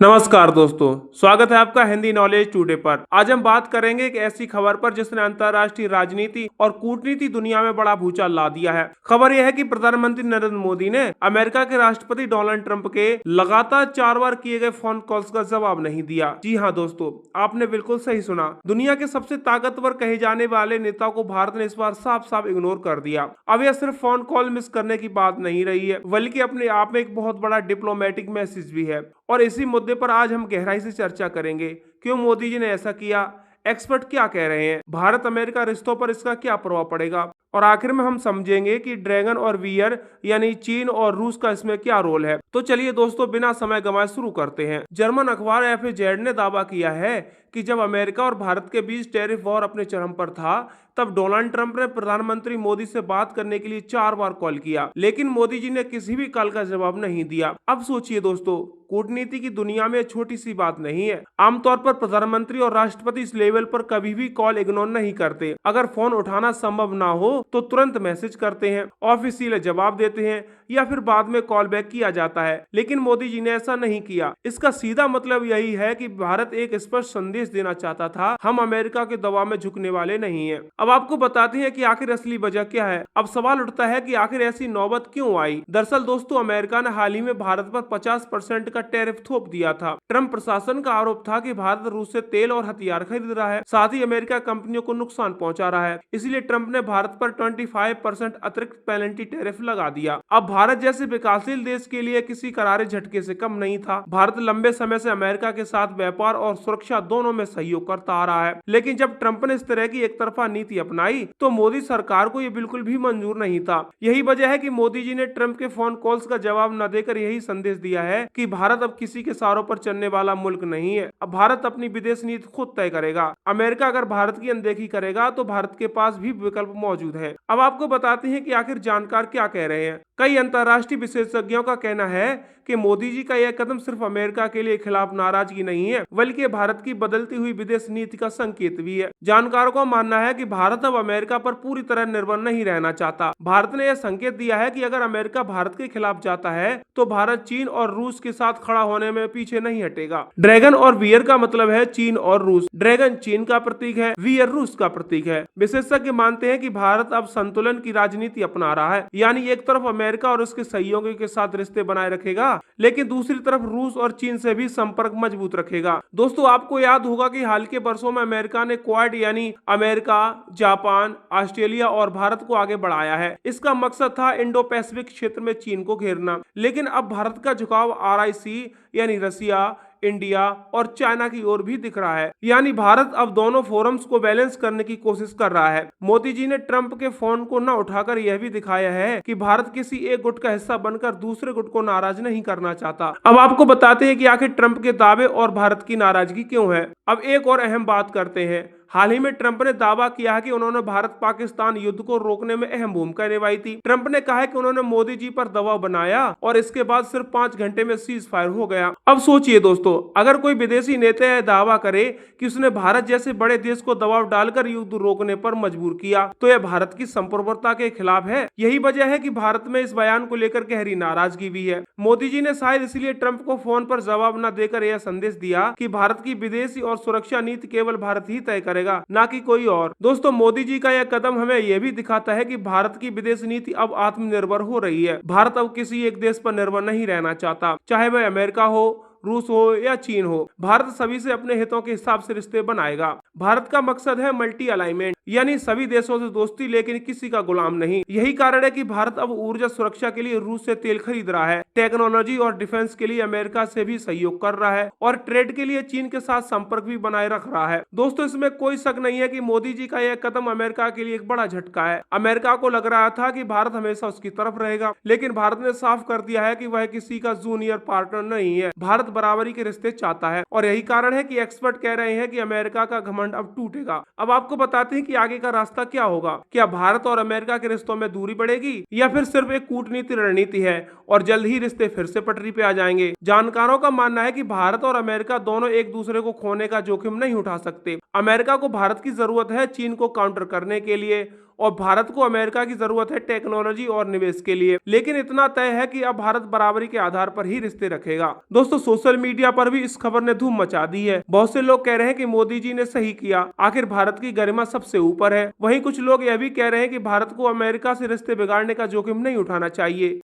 नमस्कार दोस्तों, स्वागत है आपका हिंदी नॉलेज टुडे पर। आज हम बात करेंगे एक ऐसी खबर पर जिसने अंतर्राष्ट्रीय राजनीति और कूटनीति दुनिया में बड़ा भूचाल ला दिया है। खबर यह है कि प्रधानमंत्री नरेंद्र मोदी ने अमेरिका के राष्ट्रपति डोनाल्ड ट्रंप के लगातार 4 बार किए गए फोन कॉल्स का जवाब नहीं दिया। जी हाँ दोस्तों, आपने बिल्कुल सही सुना। दुनिया के सबसे ताकतवर कहे जाने वाले नेता को भारत ने इस बार साफ साफ इग्नोर कर दिया। अब यह सिर्फ फोन कॉल मिस करने की बात नहीं रही है, बल्कि अपने आप में एक बहुत बड़ा डिप्लोमेटिक मैसेज भी है। और इसी मुद्दे पर आज हम गहराई से चर्चा करेंगे। क्यों मोदी जी ने ऐसा किया, एक्सपर्ट क्या कह रहे हैं, भारत अमेरिका रिश्तों पर इसका क्या प्रभाव पड़ेगा, और आखिर में हम समझेंगे कि ड्रैगन और वियर यानी चीन और रूस का इसमें क्या रोल है। तो चलिए दोस्तों, बिना समय गंवाए शुरू करते हैं। जर्मन अखबार एफजेड ने दावा किया है कि जब अमेरिका और भारत के बीच टैरिफ वॉर अपने चरम पर था, तब डोनाल्ड ट्रंप ने प्रधानमंत्री मोदी से बात करने के लिए 4 बार कॉल किया, लेकिन मोदी जी ने किसी भी कॉल का जवाब नहीं दिया। अब सोचिए दोस्तों, कूटनीति की दुनिया में छोटी सी बात नहीं है। आमतौर पर प्रधानमंत्री और राष्ट्रपति इस लेवल पर कभी भी कॉल इग्नोर नहीं करते। अगर फोन उठाना संभव ना हो तो तुरंत मैसेज करते हैं, ऑफिशियल जवाब देते हैं, या फिर बाद में कॉल बैक किया जाता है। लेकिन मोदी जी ने ऐसा नहीं किया। इसका सीधा मतलब यही है कि भारत एक स्पष्ट संदेश देना चाहता था, हम अमेरिका के दबाव में झुकने वाले नहीं हैं। अब आपको बताते हैं कि आखिर असली वजह क्या है। अब सवाल उठता है कि आखिर ऐसी नौबत क्यों आई। दरअसल दोस्तों, अमेरिका ने हाल ही में भारत पर 50% का टैरिफ थोप दिया था। ट्रंप प्रशासन का आरोप था कि भारत रूस से तेल और हथियार खरीद रहा है, साथ ही अमेरिका कंपनियों को नुकसान पहुंचा रहा है। इसलिए ट्रंप ने भारत पर 25% अतिरिक्त पेनल्टी टैरिफ लगा दिया। अब भारत जैसे विकासशील देश के लिए किसी करारे झटके से कम नहीं था। भारत लंबे समय से अमेरिका के साथ व्यापार और सुरक्षा दोनों में सहयोग करता आ रहा है। लेकिन जब ट्रंप ने इस तरह की एक तरफा नीति अपनाई तो मोदी सरकार को यह बिल्कुल भी मंजूर नहीं था। यही वजह है कि मोदी जी ने ट्रंप के फोन कॉल्स का जवाब न देकर यही संदेश दिया है कि भारत अब किसी के सहारों पर चलने वाला मुल्क नहीं है। अब भारत अपनी विदेश नीति खुद तय करेगा। अमेरिका अगर भारत की अनदेखी करेगा तो भारत के पास भी विकल्प मौजूद है। अब आपको बताते हैं कि आखिर जानकार क्या कह रहे हैं। कई अंतर्राष्ट्रीय विशेषज्ञों का कहना है कि मोदी जी का यह कदम सिर्फ अमेरिका के लिए खिलाफ नाराजगी नहीं है, बल्कि भारत की बदलती हुई विदेश नीति का संकेत भी है। जानकारों का मानना है कि भारत अब अमेरिका पर पूरी तरह निर्भर नहीं रहना चाहता। भारत ने यह संकेत दिया है कि अगर अमेरिका भारत के खिलाफ जाता है तो भारत चीन और रूस के साथ खड़ा होने में पीछे नहीं हटेगा। ड्रैगन और वियर का मतलब है चीन और रूस। ड्रैगन चीन का प्रतीक है, वियर रूस का प्रतीक है। विशेषज्ञ मानते हैं कि भारत अब संतुलन की राजनीति अपना रहा है, यानी एक तरफ अमेरिका और उसके सहयोगियों के साथ रिश्ते बनाए रखेगा, लेकिन दूसरी तरफ रूस और चीन से भी संपर्क मजबूत रखेगा। दोस्तों, आपको याद होगा कि हाल के वर्षों में अमेरिका ने क्वाड यानी अमेरिका, जापान, ऑस्ट्रेलिया और भारत को आगे बढ़ाया है। इसका मकसद था इंडो पैसिफिक क्षेत्र में चीन को घेरना। लेकिन अब भारत का झुकाव RIC यानी रसिया, इंडिया और चाइना की ओर भी दिख रहा है। यानी भारत अब दोनों फोरम्स को बैलेंस करने की कोशिश कर रहा है। मोदी जी ने ट्रंप के फोन को न उठाकर यह भी दिखाया है कि भारत किसी एक गुट का हिस्सा बनकर दूसरे गुट को नाराज नहीं करना चाहता। अब आपको बताते हैं कि आखिर ट्रंप के दावे और भारत की नाराजगी क्यों है। अब एक और अहम बात करते हैं। हाल ही में ट्रंप ने दावा किया है कि उन्होंने भारत पाकिस्तान युद्ध को रोकने में अहम भूमिका निभाई थी। ट्रंप ने कहा है कि उन्होंने मोदी जी पर दबाव बनाया और इसके बाद सिर्फ 5 घंटे में सीज फायर हो गया। अब सोचिए दोस्तों, अगर कोई विदेशी नेता यह दावा करे कि उसने भारत जैसे बड़े देश को दबाव डालकर युद्ध रोकने पर मजबूर किया, तो यह भारत की संप्रभुता के खिलाफ है। यही वजह है कि भारत में इस बयान को लेकर गहरी नाराजगी भी है। मोदी जी ने शायद इसलिए ट्रंप को फोन पर जवाब न देकर यह संदेश दिया कि भारत की विदेशी और सुरक्षा नीति केवल भारत ही तय करेगा, ना कि कोई और। दोस्तों, मोदी जी का यह कदम हमें यह भी दिखाता है कि भारत की विदेश नीति अब आत्मनिर्भर हो रही है। भारत अब किसी एक देश पर निर्भर नहीं रहना चाहता, चाहे वह अमेरिका हो, रूस हो या चीन हो। भारत सभी से अपने हितों के हिसाब से रिश्ते बनाएगा। भारत का मकसद है मल्टी अलाइनमेंट, यानी सभी देशों से दोस्ती, लेकिन किसी का गुलाम नहीं। यही कारण है कि भारत अब ऊर्जा सुरक्षा के लिए रूस से तेल खरीद रहा है, टेक्नोलॉजी और डिफेंस के लिए अमेरिका से भी सहयोग कर रहा है, और ट्रेड के लिए चीन के साथ संपर्क भी बनाए रख रहा है। दोस्तों, इसमें कोई शक नहीं है कि मोदी जी का यह कदम अमेरिका के लिए एक बड़ा झटका है। अमेरिका को लग रहा था कि भारत हमेशा उसकी तरफ रहेगा, लेकिन भारत ने साफ कर दिया है कि वह किसी का जूनियर पार्टनर नहीं है। भारत बराबरी के रिश्ते चाहता है, और यही कारण है कि एक्सपर्ट कह रहे हैं कि अमेरिका का घमंड अब टूटेगा। अब आपको बताते हैं कि आगे का रास्ता क्या होगा। क्या भारत और अमेरिका के रिश्तों में दूरी बढ़ेगी, या फिर सिर्फ एक कूटनीति रणनीति है और जल्द ही रिश्ते फिर से पटरी पे आ जाएंगे। जानकारों का मानना है कि भारत और अमेरिका दोनों एक दूसरे को खोने का जोखिम नहीं उठा सकते। अमेरिका को भारत की जरूरत है चीन को काउंटर करने के लिए, और भारत को अमेरिका की जरूरत है टेक्नोलॉजी और निवेश के लिए। लेकिन इतना तय है कि अब भारत बराबरी के आधार पर ही रिश्ते रखेगा। दोस्तों, सोशल मीडिया पर भी इस खबर ने धूम मचा दी है। बहुत से लोग कह रहे हैं कि मोदी जी ने सही किया, आखिर भारत की गरिमा सबसे ऊपर है। वहीं कुछ लोग यह भी कह रहे हैं कि भारत को अमेरिका से रिश्ते बिगाड़ने का जोखिम नहीं उठाना चाहिए।